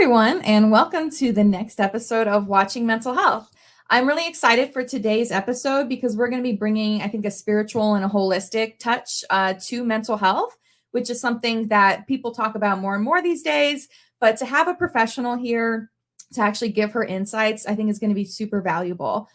everyone, and welcome to the next episode of Watching Mental Health. I'm really excited for today's episode because we're going to be bringing, I think, a spiritual and a holistic touch to mental health, which is something that people talk about more and more these days. But to have a professional here to actually give her insights, I think is going to be super valuable.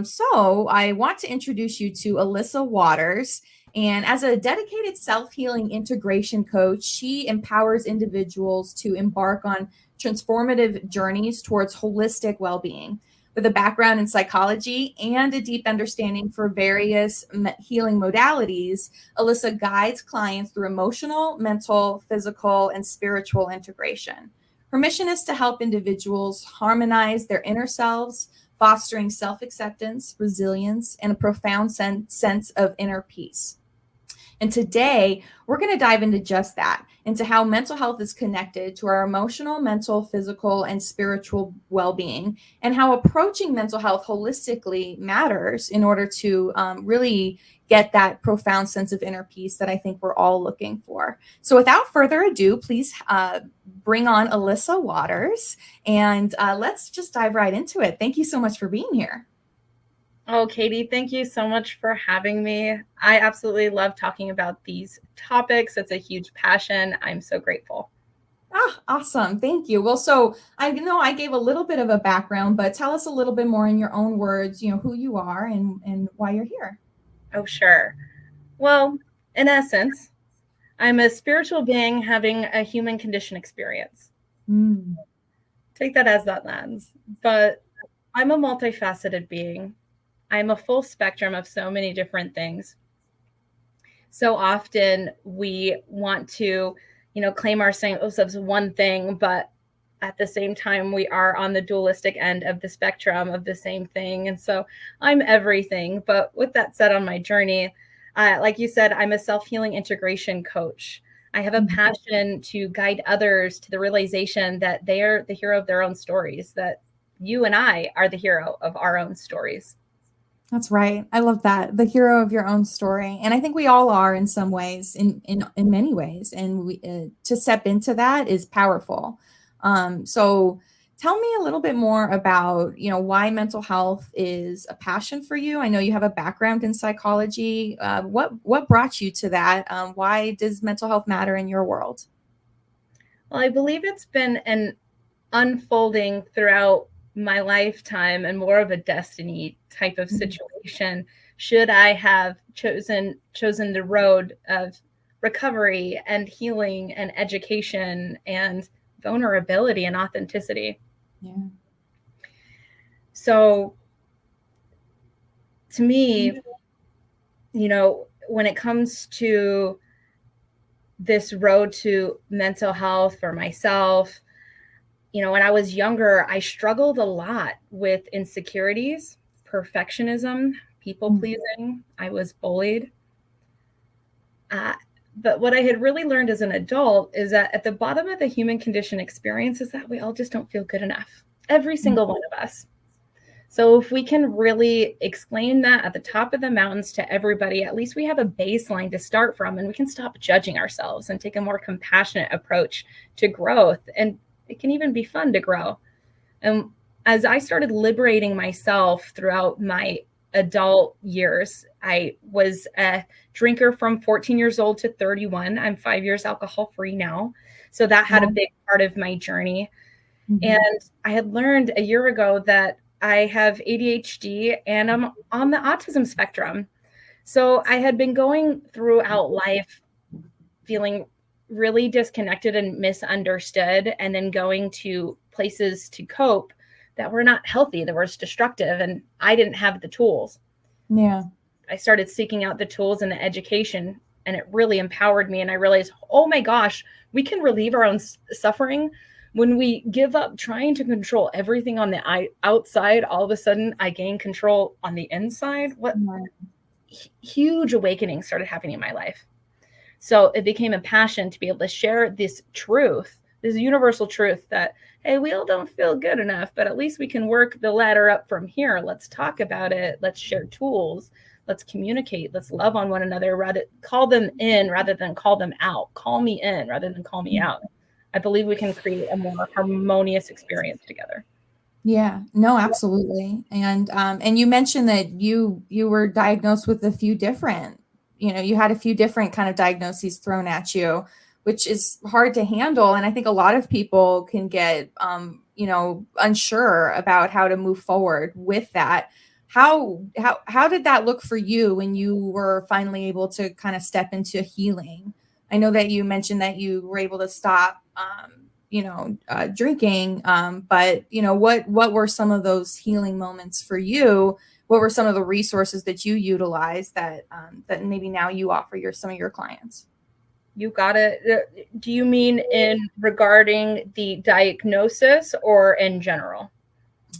So I want to introduce you to Alyssa Waters. And as a dedicated self-healing integration coach, she empowers individuals to embark on transformative journeys towards holistic well-being. With a background in psychology and a deep understanding for various healing modalities, Alyssa guides clients through emotional, mental, physical, and spiritual integration. Her mission is to help individuals harmonize their inner selves, fostering self-acceptance, resilience, and a profound sense of inner peace. And today, we're going to dive into just that, into how mental health is connected to our emotional, mental, physical, and spiritual well-being, and how approaching mental health holistically matters in order to really get that profound sense of inner peace that I think we're all looking for. So without further ado, please bring on Alyssa Waters, and let's just dive right into it. Thank you so much for being here. Oh, Katie, thank you so much for having me. I absolutely love talking about these topics. It's a huge passion. I'm so grateful. Awesome. Thank you. Well, so I know I gave a little bit of a background, but tell us a little bit more in your own words, who you are and why you're here. Oh, sure. Well, in essence, I'm a spiritual being having a human condition experience. Take that as that lens. But I'm a multifaceted being. I'm a full spectrum of so many different things. So often we want to, claim ourselves as one thing, but at the same time, we are on the dualistic end of the spectrum of the same thing. And so I'm everything. But with that said, on my journey, like you said, I'm a self-healing integration coach. I have a passion to guide others to the realization that they are the hero of their own stories, that you and I are the hero of our own stories. That's right. I love that. The hero of your own story. And I think we all are in some ways, in many ways. And we to step into that is powerful. So tell me a little bit more about, why mental health is a passion for you. I know you have a background in psychology. What brought you to that? Why does mental health matter in your world? Well, I believe it's been an unfolding throughout my lifetime and more of a destiny type of situation. Should I have chosen the road of recovery and healing and education and vulnerability and authenticity? Yeah. So to me, when it comes to this road to mental health for myself, when I was younger, I struggled a lot with insecurities, perfectionism, people pleasing. I was bullied. But what I had really learned as an adult is that at the bottom of the human condition experience is that we all just don't feel good enough. Every single one of us. So if we can really explain that at the top of the mountains to everybody, at least we have a baseline to start from, and we can stop judging ourselves and take a more compassionate approach to growth. And it can even be fun to grow. And as I started liberating myself throughout my adult years, I was a drinker from 14 years old to 31. I'm 5 years alcohol free now. So that had a big part of my journey. And I had learned a year ago that I have ADHD and I'm on the autism spectrum. So I had been going throughout life feeling really disconnected and misunderstood, and then going to places to cope that were not healthy, that were destructive, and I didn't have the tools. Yeah. I started seeking out the tools and the education, and it really empowered me. And I realized, oh my gosh, we can relieve our own suffering when we give up trying to control everything on the outside. All of a sudden, I gain control on the inside. What huge awakening started happening in my life. So it became a passion to be able to share this truth, this universal truth that, hey, we all don't feel good enough, but at least we can work the ladder up from here. Let's talk about it. Let's share tools. Let's communicate. Let's love on one another. Rather call them in rather than call them out. Call me in rather than call me out. I believe we can create a more harmonious experience together. Yeah, no, absolutely. And you mentioned that you were diagnosed with a few different, you had a few different kind of diagnoses thrown at you, which is hard to handle. And I think a lot of people can get, unsure about how to move forward with that. How did that look for you when you were finally able to kind of step into healing? I know that you mentioned that you were able to stop, drinking. But what were some of those healing moments for you? What were some of the resources that you utilized that maybe now you offer some of your clients? You got it. Do you mean in regarding the diagnosis or in general?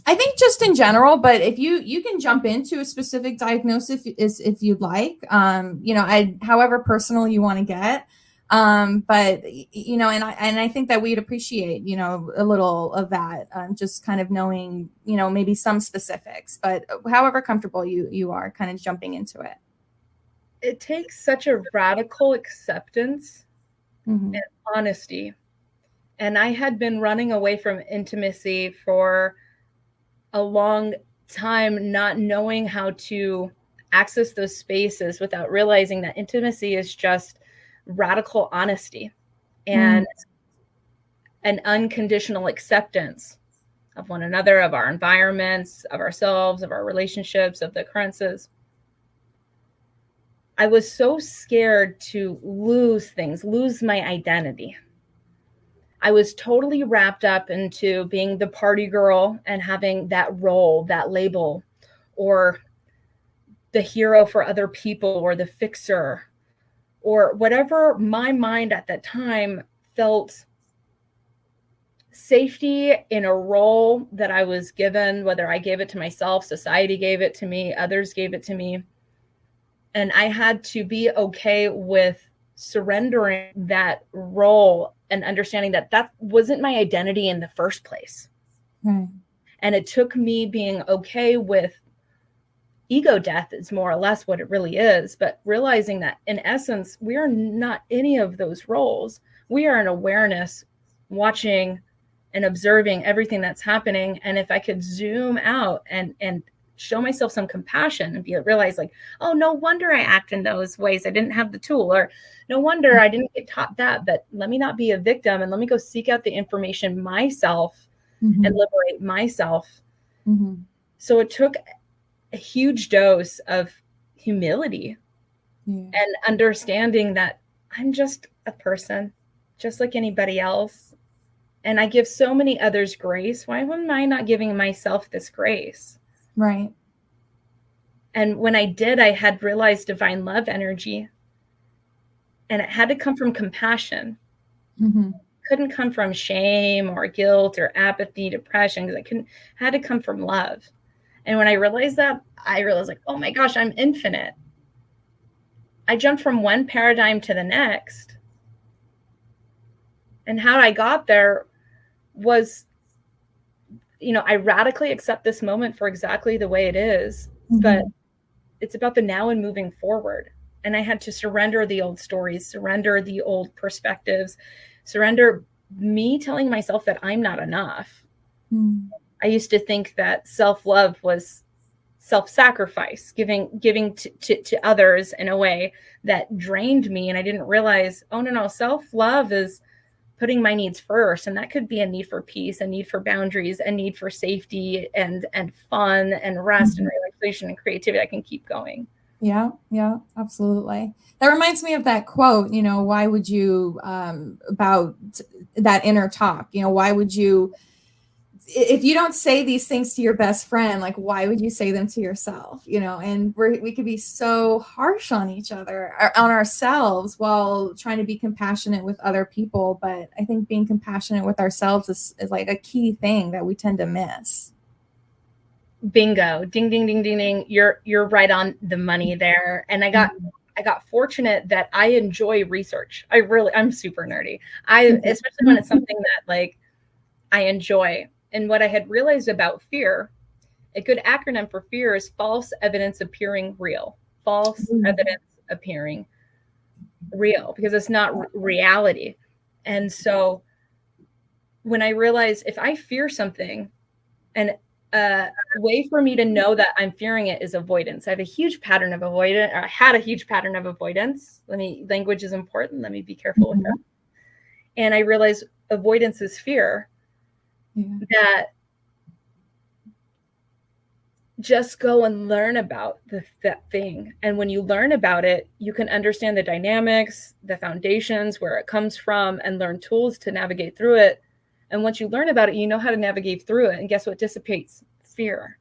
I think just in general, but if you can jump into a specific diagnosis if you'd like, however personal you want to get. But and I think that we'd appreciate, a little of that, just kind of knowing, maybe some specifics, but however comfortable you are kind of jumping into it. It takes such a radical acceptance Mm-hmm. and honesty. And I had been running away from intimacy for a long time, not knowing how to access those spaces without realizing that intimacy is just radical honesty and an unconditional acceptance of one another, of our environments, of ourselves, of our relationships, of the occurrences. I was so scared to lose things, lose my identity. I was totally wrapped up into being the party girl and having that role, that label, or the hero for other people, or the fixer, or whatever my mind at that time felt safety in a role that I was given, whether I gave it to myself, society gave it to me, others gave it to me. And I had to be okay with surrendering that role and understanding that that wasn't my identity in the first place. Right. And it took me being okay with ego death is more or less what it really is, but realizing that in essence, we are not any of those roles. We are an awareness watching and observing everything that's happening. And if I could zoom out and show myself some compassion and realize like, oh, no wonder I act in those ways. I didn't have the tool, or no wonder I didn't get taught that, but let me not be a victim and let me go seek out the information myself and liberate myself. So it took a huge dose of humility and understanding that I'm just a person, just like anybody else. And I give so many others grace. Why am I not giving myself this grace? Right. And when I did, I had realized divine love energy. And it had to come from compassion. Couldn't come from shame or guilt or apathy, depression, because had to come from love. And when I realized that, I realized like, oh my gosh, I'm infinite. I jumped from one paradigm to the next. And how I got there was, I radically accept this moment for exactly the way it is, but it's about the now and moving forward. And I had to surrender the old stories, surrender the old perspectives, surrender me telling myself that I'm not enough. I used to think that self-love was self-sacrifice, giving to others in a way that drained me. And I didn't realize, oh, no, self-love is putting my needs first. And that could be a need for peace, a need for boundaries, a need for safety and fun and rest and relaxation and creativity. I can keep going. Yeah, absolutely. That reminds me of that quote, why would you, about that inner talk, why would you, if you don't say these things to your best friend, like, why would you say them to yourself? And we could be so harsh on each other, on ourselves, while trying to be compassionate with other people. But I think being compassionate with ourselves is like a key thing that we tend to miss. Bingo. Ding, ding, ding, ding, ding. You're right on the money there. And I got fortunate that I enjoy research. I'm super nerdy. Especially when it's something that like I enjoy. And what I had realized about fear, a good acronym for fear is false evidence appearing real. False evidence appearing real, because it's not reality. And so when I realized if I fear something, and a way for me to know that I'm fearing it is avoidance. I have a huge pattern of avoidance, or I had a huge pattern of avoidance. Language is important. Let me be careful with that. And I realized avoidance is fear. That just go and learn about that thing. And when you learn about it, you can understand the dynamics, the foundations, where it comes from, and learn tools to navigate through it. And once you learn about it, you know how to navigate through it. And guess what dissipates? Fear.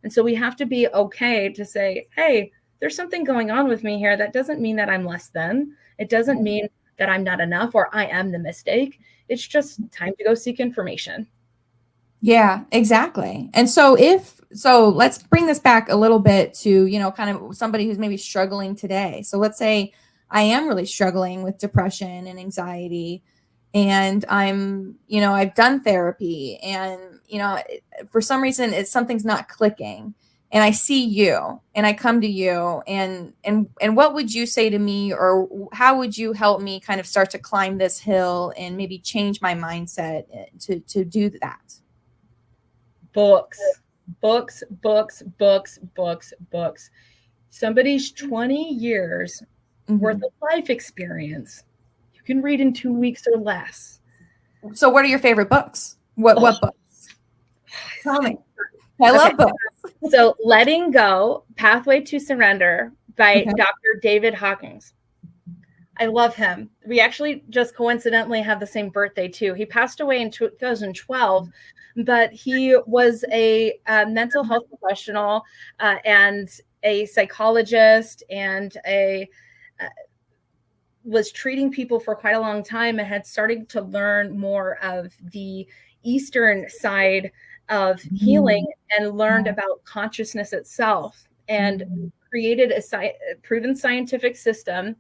And so we have to be okay to say, hey, there's something going on with me here. That doesn't mean that I'm less than. It doesn't mean that I'm not enough or I am the mistake. It's just time to go seek information. Yeah, exactly. And so let's bring this back a little bit to, kind of somebody who's maybe struggling today. So let's say I am really struggling with depression and anxiety, and I've done therapy, and, for some reason something's not clicking, and I see you and I come to you, and what would you say to me, or how would you help me kind of start to climb this hill and maybe change my mindset to do that? Books. Somebody's 20 years worth of life experience you can read in 2 weeks or less. So what are your favorite books? What books? Tell me. I love books. So Letting Go, Pathway to Surrender by Dr. David Hawkins. I love him. We actually just coincidentally have the same birthday too. He passed away in 2012, but he was a mental health professional and a psychologist, and was treating people for quite a long time, and had started to learn more of the Eastern side of healing, and learned about consciousness itself, and created a proven scientific system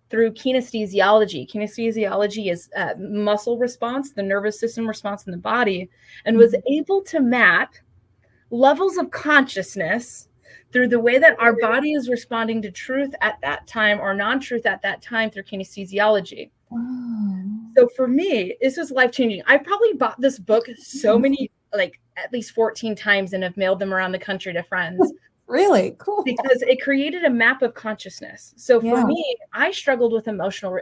through kinesthesiology. Kinesthesiology is muscle response, the nervous system response in the body, and was able to map levels of consciousness through the way that our body is responding to truth at that time or non-truth at that time through kinesthesiology. So for me, this was life-changing. I probably bought this book so many, like at least 14 times, and have mailed them around the country to friends. Really cool. Because it created a map of consciousness. So for me, I struggle with emotional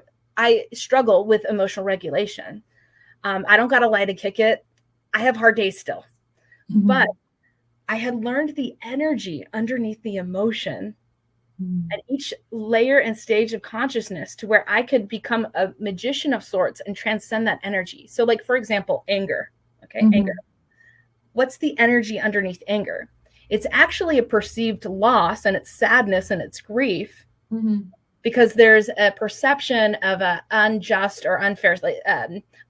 regulation. I don't got to lie to kick it. I have hard days still, but I had learned the energy underneath the emotion at each layer and stage of consciousness, to where I could become a magician of sorts and transcend that energy. So like, for example, anger. Anger. What's the energy underneath anger? It's actually a perceived loss, and it's sadness, and it's grief, because there's a perception of an unjust or unfair,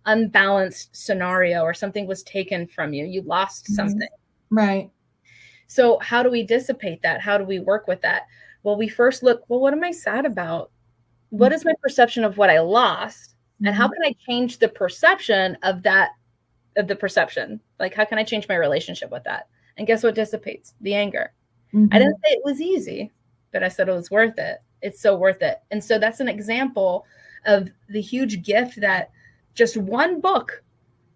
unbalanced scenario, or something was taken from you. You lost something. Right. So how do we dissipate that? How do we work with that? Well, we first look, what am I sad about? What is my perception of what I lost? And how can I change the perception of that, of the perception? Like, how can I change my relationship with that? And guess what dissipates? The anger. I didn't say it was easy, but I said it was worth it. It's so worth it. And so that's an example of the huge gift that just one book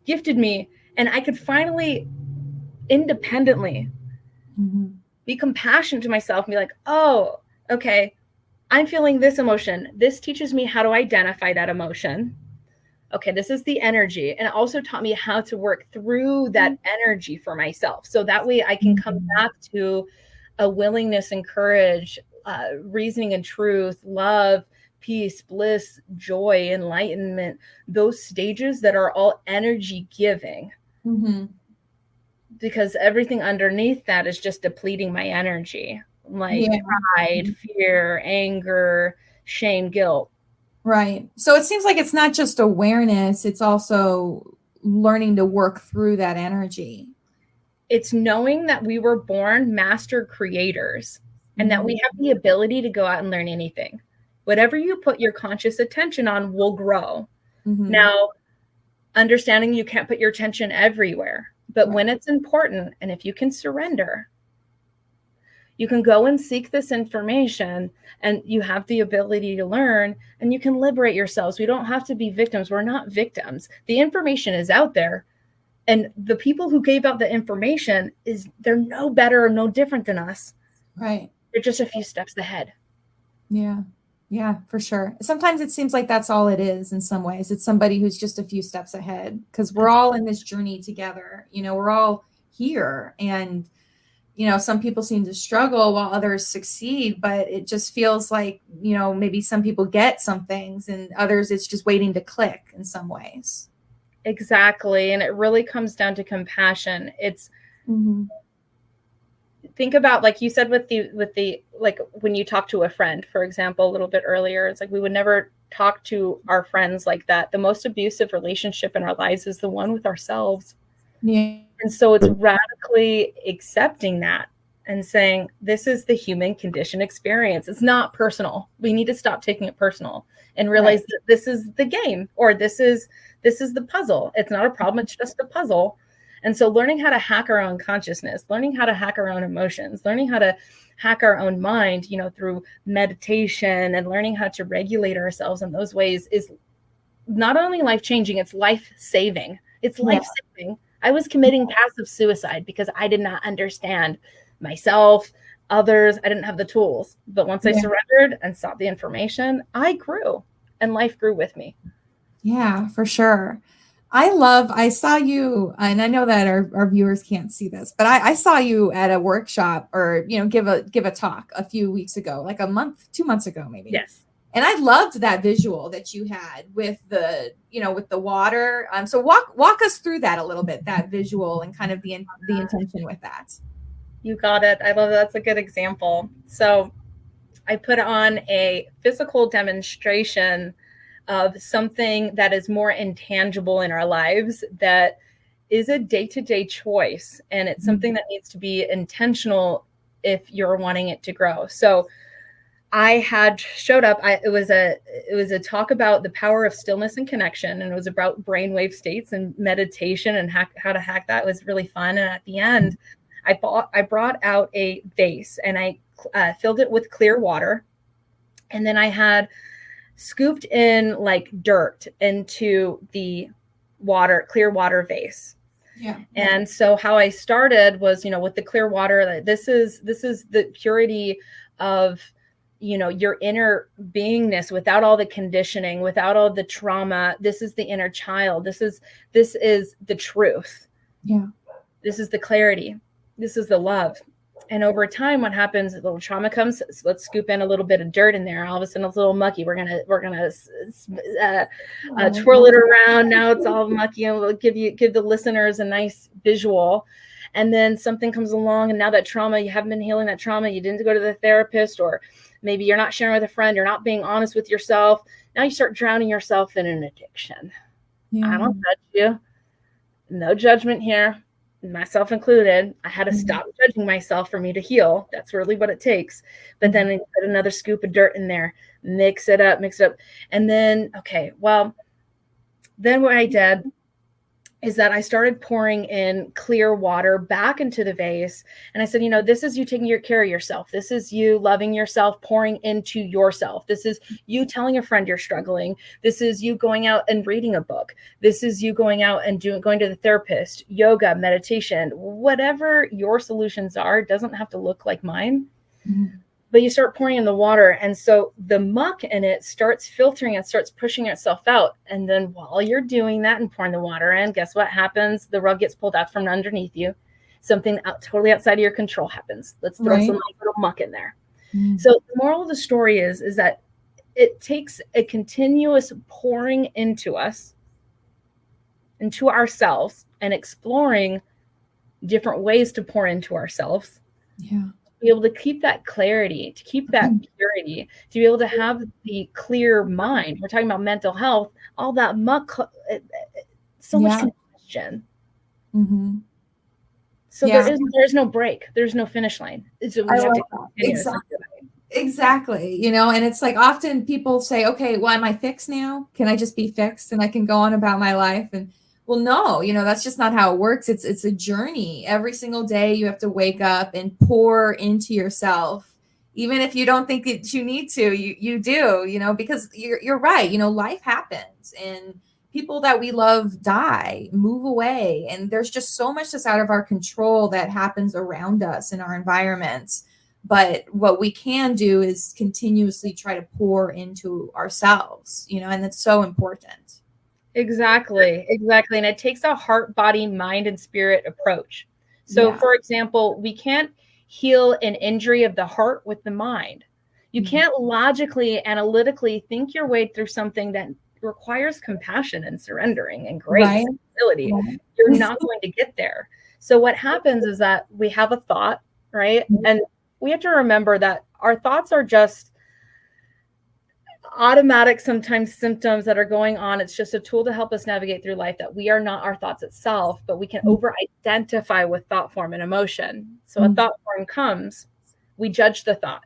gifted me. And I could finally independently be compassionate to myself and be like, oh, okay, I'm feeling this emotion. This teaches me how to identify that emotion. Okay, this is the energy. And it also taught me how to work through that energy for myself. So that way I can come back to a willingness and courage, reasoning and truth, love, peace, bliss, joy, enlightenment, those stages that are all energy giving. Because everything underneath that is just depleting my energy, like pride, fear, anger, shame, guilt. Right. So it seems like it's not just awareness, it's also learning to work through that energy. It's knowing that we were born master creators, and that we have the ability to go out and learn anything. Whatever you put your conscious attention on will grow. Now, understanding you can't put your attention everywhere, but when it's important, and if you can surrender, You can go and seek this information, and you have the ability to learn, and you can liberate yourselves. We don't have to be victims. We're not victims. The information is out there. And the people who gave out the information, they're no better or no different than us. Right. They're just a few steps ahead. Yeah. Yeah, for sure. Sometimes it seems like that's all it is in some ways. It's somebody who's just a few steps ahead, because we're all in this journey together. We're all here, and some people seem to struggle while others succeed, but it just feels like, maybe some people get some things and others it's just waiting to click in some ways. Exactly. And it really comes down to compassion. It's think about, like you said, with the like when you talk to a friend, for example, a little bit earlier, it's like we would never talk to our friends like that. The most abusive relationship in our lives is the one with ourselves. Yeah. And so it's radically accepting that and saying, this is the human condition experience. It's not personal. We need to stop taking it personal and realize that this is the game, or this is the puzzle. It's not a problem. It's just a puzzle. And so learning how to hack our own consciousness, learning how to hack our own emotions, learning how to hack our own mind, through meditation, and learning how to regulate ourselves in those ways is not only life-changing, it's life-saving. It's life-saving. I was committing passive suicide because I did not understand myself, others. I didn't have the tools. But once I surrendered and sought the information, I grew, and life grew with me. Yeah, for sure. I saw you, and I know that our viewers can't see this, but I saw you at a workshop, or, give a talk a few weeks ago, like 2 months ago, maybe. Yes. And I loved that visual that you had with the water. So walk us through that a little bit, that visual, and kind of the intention with that. You got it. I love that. That's a good example. So I put on a physical demonstration of something that is more intangible in our lives, that is a day-to-day choice. And it's something that needs to be intentional if you're wanting it to grow. So I had showed up. It was a talk about the power of stillness and connection, and it was about brainwave states and meditation and how to hack that. It was really fun. And at the end, I brought out a vase, and I filled it with clear water, and then I had scooped in like dirt into the clear water vase. Yeah. And so how I started was, with the clear water, this is the purity of, your inner beingness, without all the conditioning, without all the trauma. This is the inner child. This is the truth. Yeah. This is the clarity. This is the love. And over time, what happens? A little trauma comes. So let's scoop in a little bit of dirt in there. All of a sudden, it's a little mucky. We're gonna twirl it around. Now it's all mucky, and we'll give the listeners a nice visual. And then something comes along, and now that trauma, you haven't been healing that trauma. You didn't go to the therapist, or maybe you're not sharing with a friend. You're not being honest with yourself. Now you start drowning yourself in an addiction. Yeah. I don't judge you. No judgment here. Myself included. I had to stop judging myself for me to heal. That's really what it takes. But then I put another scoop of dirt in there, mix it up. And then, then what I did is that I started pouring in clear water back into the vase. And I said, this is you taking care of yourself. This is you loving yourself, pouring into yourself. This is you telling a friend you're struggling. This is you going out and reading a book. This is you going out and going to the therapist, yoga, meditation, whatever your solutions are. It doesn't have to look like mine. Mm-hmm. But you start pouring in the water. And so the muck in it starts filtering and starts pushing itself out. And then while you're doing that and pouring the water in, guess what happens? The rug gets pulled out from underneath you. Something totally outside of your control happens. Let's throw some little muck in there. Mm. So the moral of the story is that it takes a continuous pouring into us, into ourselves, and exploring different ways to pour into ourselves. Yeah. Be able to keep that clarity, to keep that purity, to be able to have the clear mind. We're talking about mental health, all that muck, so much congestion. Mm-hmm. So there's no break. There's no finish line. So we have to Exactly. And it's like often people say, okay, well, am I fixed now? Can I just be fixed and I can go on about my life? And Well, no, that's just not how it works. It's a journey. Every single day you have to wake up and pour into yourself. Even if you don't think that you need to, you do, because you're right. Life happens and people that we love die, move away, and there's just so much that's out of our control that happens around us in our environments. But what we can do is continuously try to pour into ourselves, and that's so important. Exactly. And it takes a heart, body, mind, and spirit approach. So, Yeah. for example, we can't heal an injury of the heart with the mind. You can't logically, analytically think your way through something that requires compassion and surrendering and grace Right. and humility. Right. You're not going to get there. So, what happens is that we have a thought, right? And we have to remember that our thoughts are just automatic sometimes symptoms that are going on. It's just a tool to help us navigate through life, that we are not our thoughts itself, but we can over identify with thought form and emotion. So a thought form comes, we judge the thought.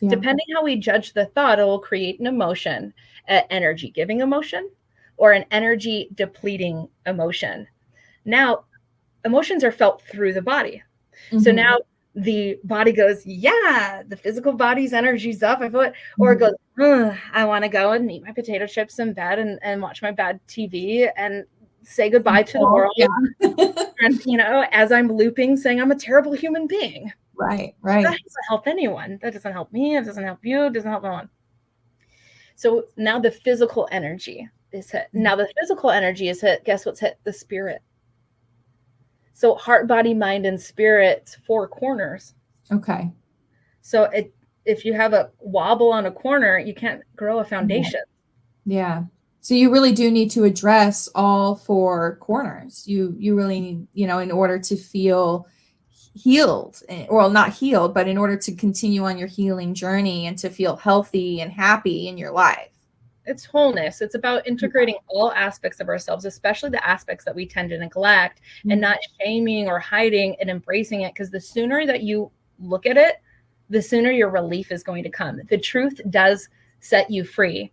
Yeah. Depending how we judge the thought, it will create an emotion, an energy giving emotion, or an energy depleting emotion. Now, emotions are felt through the body. So now the body goes, yeah, the physical body's energy's up. I feel it. Or it goes, I want to go and eat my potato chips in bed and watch my bad TV and say goodbye to the world. Yeah. And, as I'm looping, saying I'm a terrible human being. Right. That doesn't help anyone. That doesn't help me. It doesn't help you. It doesn't help anyone. So now the physical energy is hit. Now the physical energy is hit. Guess what's hit? The spirit. So heart, body, mind, and spirit, 4 corners. Okay. So if you have a wobble on a corner, you can't grow a foundation. Yeah. So you really do need to address all 4 corners. You really need, in order to feel healed, well, not healed, but in order to continue on your healing journey and to feel healthy and happy in your life. It's wholeness. It's about integrating all aspects of ourselves, especially the aspects that we tend to neglect, and not shaming or hiding and embracing it. Because the sooner that you look at it, the sooner your relief is going to come. The truth does set you free.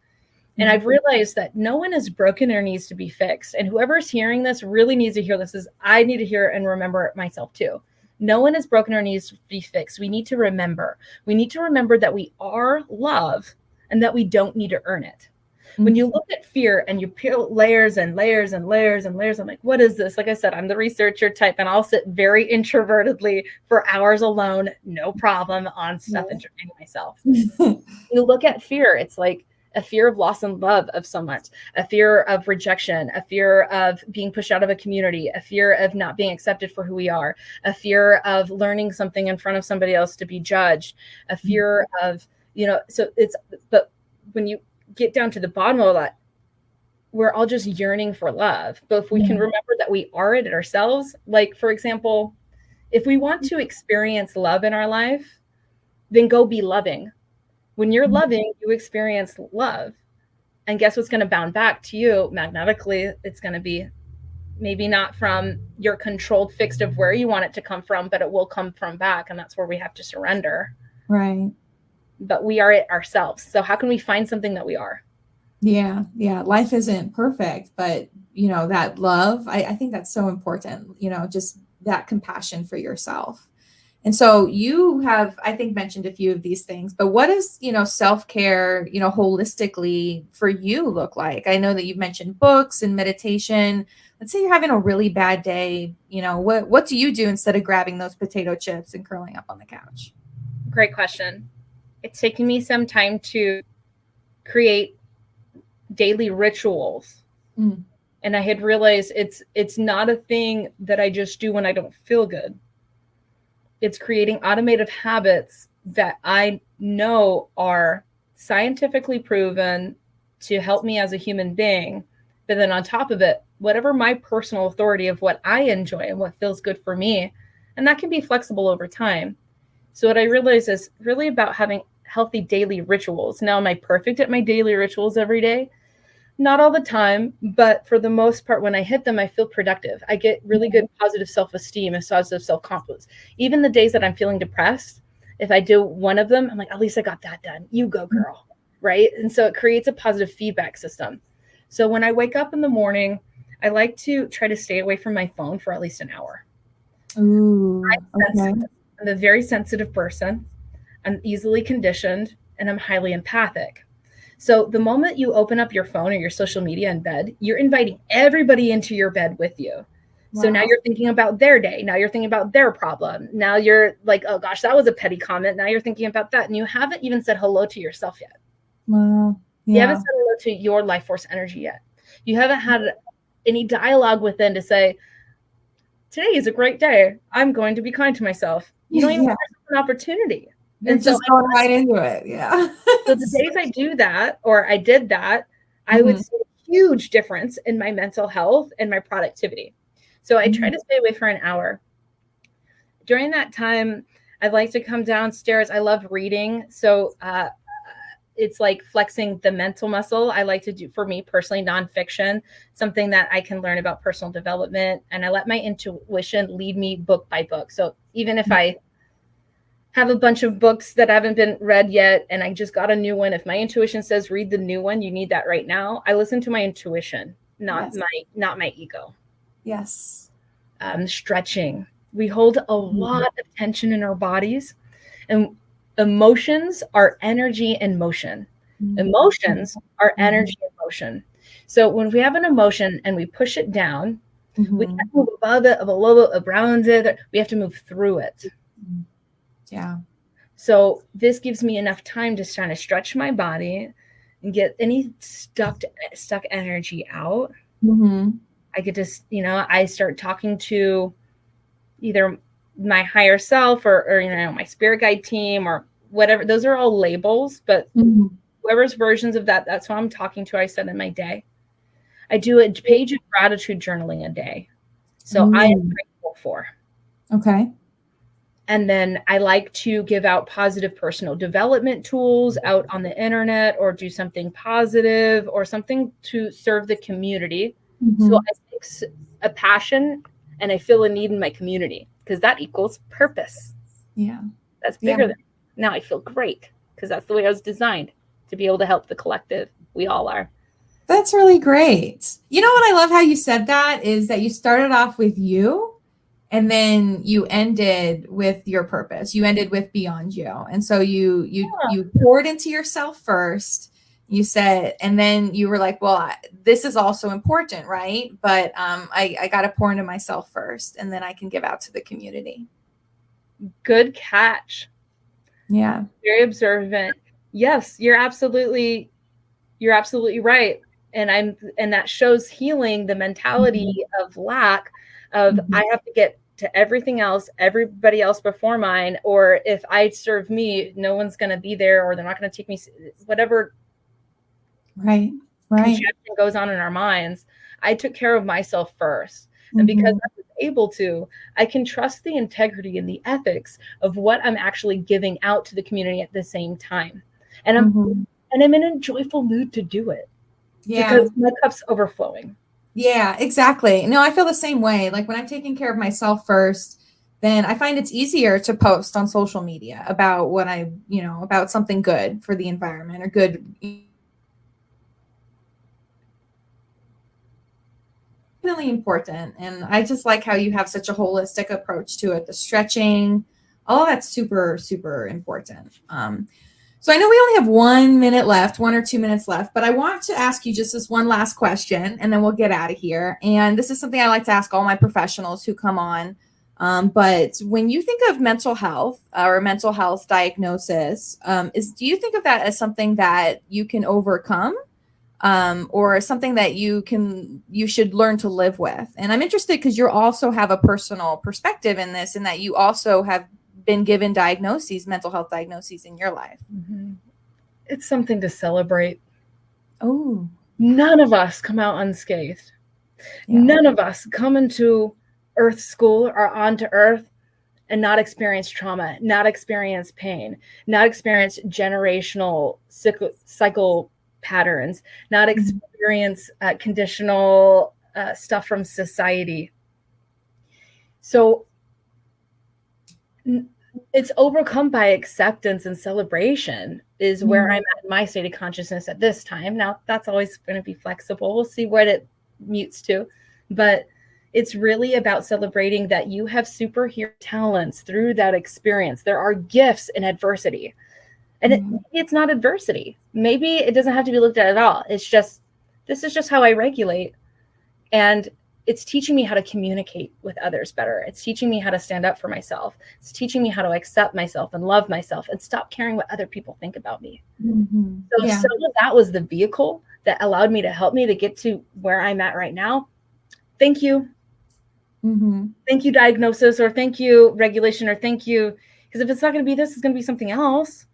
And I've realized that no one is broken or needs to be fixed. And whoever's hearing this really needs to hear this. I need to hear and remember it myself too. No one is broken or needs to be fixed. We need to remember. We need to remember that we are love and that we don't need to earn it. When you look at fear and you peel layers and layers and layers and layers, I'm like, what is this? Like I said, I'm the researcher type, and I'll sit very introvertedly for hours alone, no problem, on stuff, entertaining myself. You look at fear, it's like a fear of loss and love of so much, a fear of rejection, a fear of being pushed out of a community, a fear of not being accepted for who we are, a fear of learning something in front of somebody else to be judged, a fear of, but when you get down to the bottom of that, we're all just yearning for love. But if we can remember that we are it ourselves, like, for example, if we want to experience love in our life, then go be loving. When you're loving, you experience love. And guess what's going to bound back to you magnetically? It's going to be maybe not from your controlled fixed of where you want it to come from, but it will come from back. And that's where we have to surrender. Right. But we are it ourselves. So how can we find something that we are? Yeah. Life isn't perfect, but that love, I think that's so important, just that compassion for yourself. And so you have, I think, mentioned a few of these things, but what does, self-care, holistically for you look like? I know that you've mentioned books and meditation. Let's say you're having a really bad day. What do you do instead of grabbing those potato chips and curling up on the couch? Great question. It's taken me some time to create daily rituals. And I had realized it's not a thing that I just do when I don't feel good. It's creating automated habits that I know are scientifically proven to help me as a human being. But then on top of it, whatever my personal authority of what I enjoy and what feels good for me, and that can be flexible over time. So what I realized is really about having healthy daily rituals. Now, am I perfect at my daily rituals every day? Not all the time, but for the most part, when I hit them, I feel productive. I get really good positive self-esteem and positive self-confidence. Even the days that I'm feeling depressed, if I do one of them, I'm like, at least I got that done. You go, girl. Right? And so it creates a positive feedback system. So when I wake up in the morning, I like to try to stay away from my phone for at least an hour. Ooh, okay. I'm a very sensitive person. I'm easily conditioned, and I'm highly empathic. So the moment you open up your phone or your social media in bed, you're inviting everybody into your bed with you. Wow. So now you're thinking about their day. Now you're thinking about their problem. Now you're like, oh gosh, that was a petty comment. Now you're thinking about that. And you haven't even said hello to yourself yet. Wow. Yeah. You haven't said hello to your life force energy yet. You haven't had any dialogue within to say, today is a great day. I'm going to be kind to myself. You don't even have an opportunity. You're just going right into it. Yeah. So the days I do that, or I did that, I would see a huge difference in my mental health and my productivity. So I try to stay away for an hour. During that time, I'd like to come downstairs. I love reading. So it's like flexing the mental muscle. I like to do, for me personally, nonfiction, something that I can learn about personal development. And I let my intuition lead me book by book. So even if I have a bunch of books that haven't been read yet, and I just got a new one, if my intuition says read the new one, you need that right now, I listen to my intuition, not my ego. Yes. Stretching. We hold a lot of tension in our bodies, and emotions are energy and motion. Emotions are energy and motion. So when we have an emotion and we push it down, we can't move above it, below it, around it. We have to move through it. Yeah. So this gives me enough time to kind of stretch my body and get any stuck energy out. I could just, I start talking to either my higher self or my spirit guide team or whatever. Those are all labels, but whoever's versions of that, that's what I'm talking to. I said in my day, I do a page of gratitude journaling a day. So I am grateful for. Okay. And then I like to give out positive personal development tools out on the internet, or do something positive or something to serve the community. So I fix a passion and I feel a need in my community, because that equals purpose. Yeah. That's bigger than now I feel great, because that's the way I was designed, to be able to help the collective. We all are. That's really great. You know what I love how you said that is that you started off with you, and then you ended with your purpose. You ended with beyond you. And so you poured into yourself first. You said, and then you were like, well, this is also important, right? But I got to pour into myself first, and then I can give out to the community. Good catch. Yeah. Very observant. Yes, you're absolutely right. And that shows healing the mentality of lack of I have to get to everybody else before mine, or if I serve me, no one's going to be there, or they're not going to take me, whatever congestion goes on in our minds. I took care of myself first. And because I was able to, I can trust the integrity and the ethics of what I'm actually giving out to the community at the same time. And I'm in a joyful mood to do it. Yeah. Because my cup's overflowing. Yeah, exactly. No, I feel the same way. Like when I'm taking care of myself first, then I find it's easier to post on social media about what about something good for the environment or good. Really important. And I just like how you have such a holistic approach to it. The stretching, all of that's super, super important. So I know we only have 1 minute left, 1 or 2 minutes left, but I want to ask you just this one last question, and then we'll get out of here. And this is something I like to ask all my professionals who come on. But when you think of mental health or mental health diagnosis, do you think of that as something that you can overcome, or something that you should learn to live with? And I'm interested because you also have a personal perspective in this, and that you also have been given mental health diagnoses in your life. It's something to celebrate. Oh, none of us come out unscathed. None of us come into Earth school or onto Earth and not experience trauma, not experience pain, not experience generational cycle patterns, not experience conditional stuff from society. So it's overcome by acceptance and celebration is where I'm at in my state of consciousness at this time. Now, that's always going to be flexible. We'll see what it mutes to. but it's really about celebrating that you have superhero talents through that experience. There are gifts in adversity. And maybe it's not adversity. Maybe it doesn't have to be looked at all. It's just, this is just how I regulate. And it's teaching me how to communicate with others better. It's teaching me how to stand up for myself. It's teaching me how to accept myself and love myself and stop caring what other people think about me. So if some of that was the vehicle that allowed me to help me to get to where I'm at right now, thank you. Thank you, diagnosis, or thank you, regulation, or thank you. Because if it's not going to be this, it's going to be something else.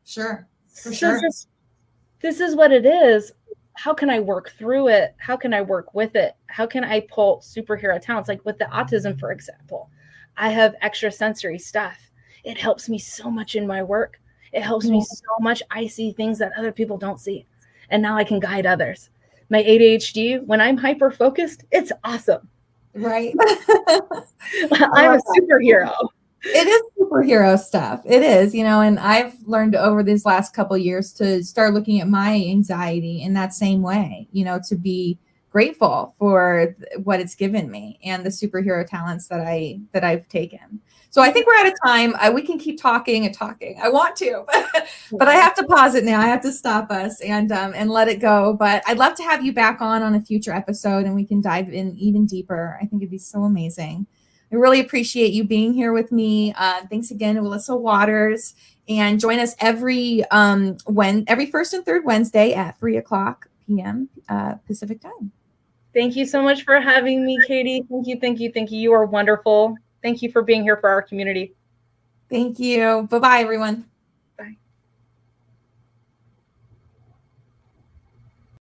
Sure. For So sure. this is what it is. How can I work through it? How can I work with it? How can I pull superhero talents? Like with the autism, for example, I have extrasensory stuff. It helps me so much in my work. It helps me so much. I see things that other people don't see. And now I can guide others. My ADHD, when I'm hyper-focused, it's awesome. Right. I'm a superhero. It is superhero stuff. It is, you know, and I've learned over these last couple of years to start looking at my anxiety in that same way, you know, to be grateful for what it's given me and the superhero talents that I've taken. So I think we're out of time. We can keep talking and talking. I want to, but I have to pause it now. I have to stop us and let it go. But I'd love to have you back on a future episode and we can dive in even deeper. I think it'd be so amazing. I really appreciate you being here with me. Thanks again to Alyssa Waters, and join us every first and third Wednesday at 3:00 p.m. Pacific time. Thank you so much for having me, Katie. Thank you. You are wonderful. Thank you for being here for our community. Thank you. Bye-bye, everyone.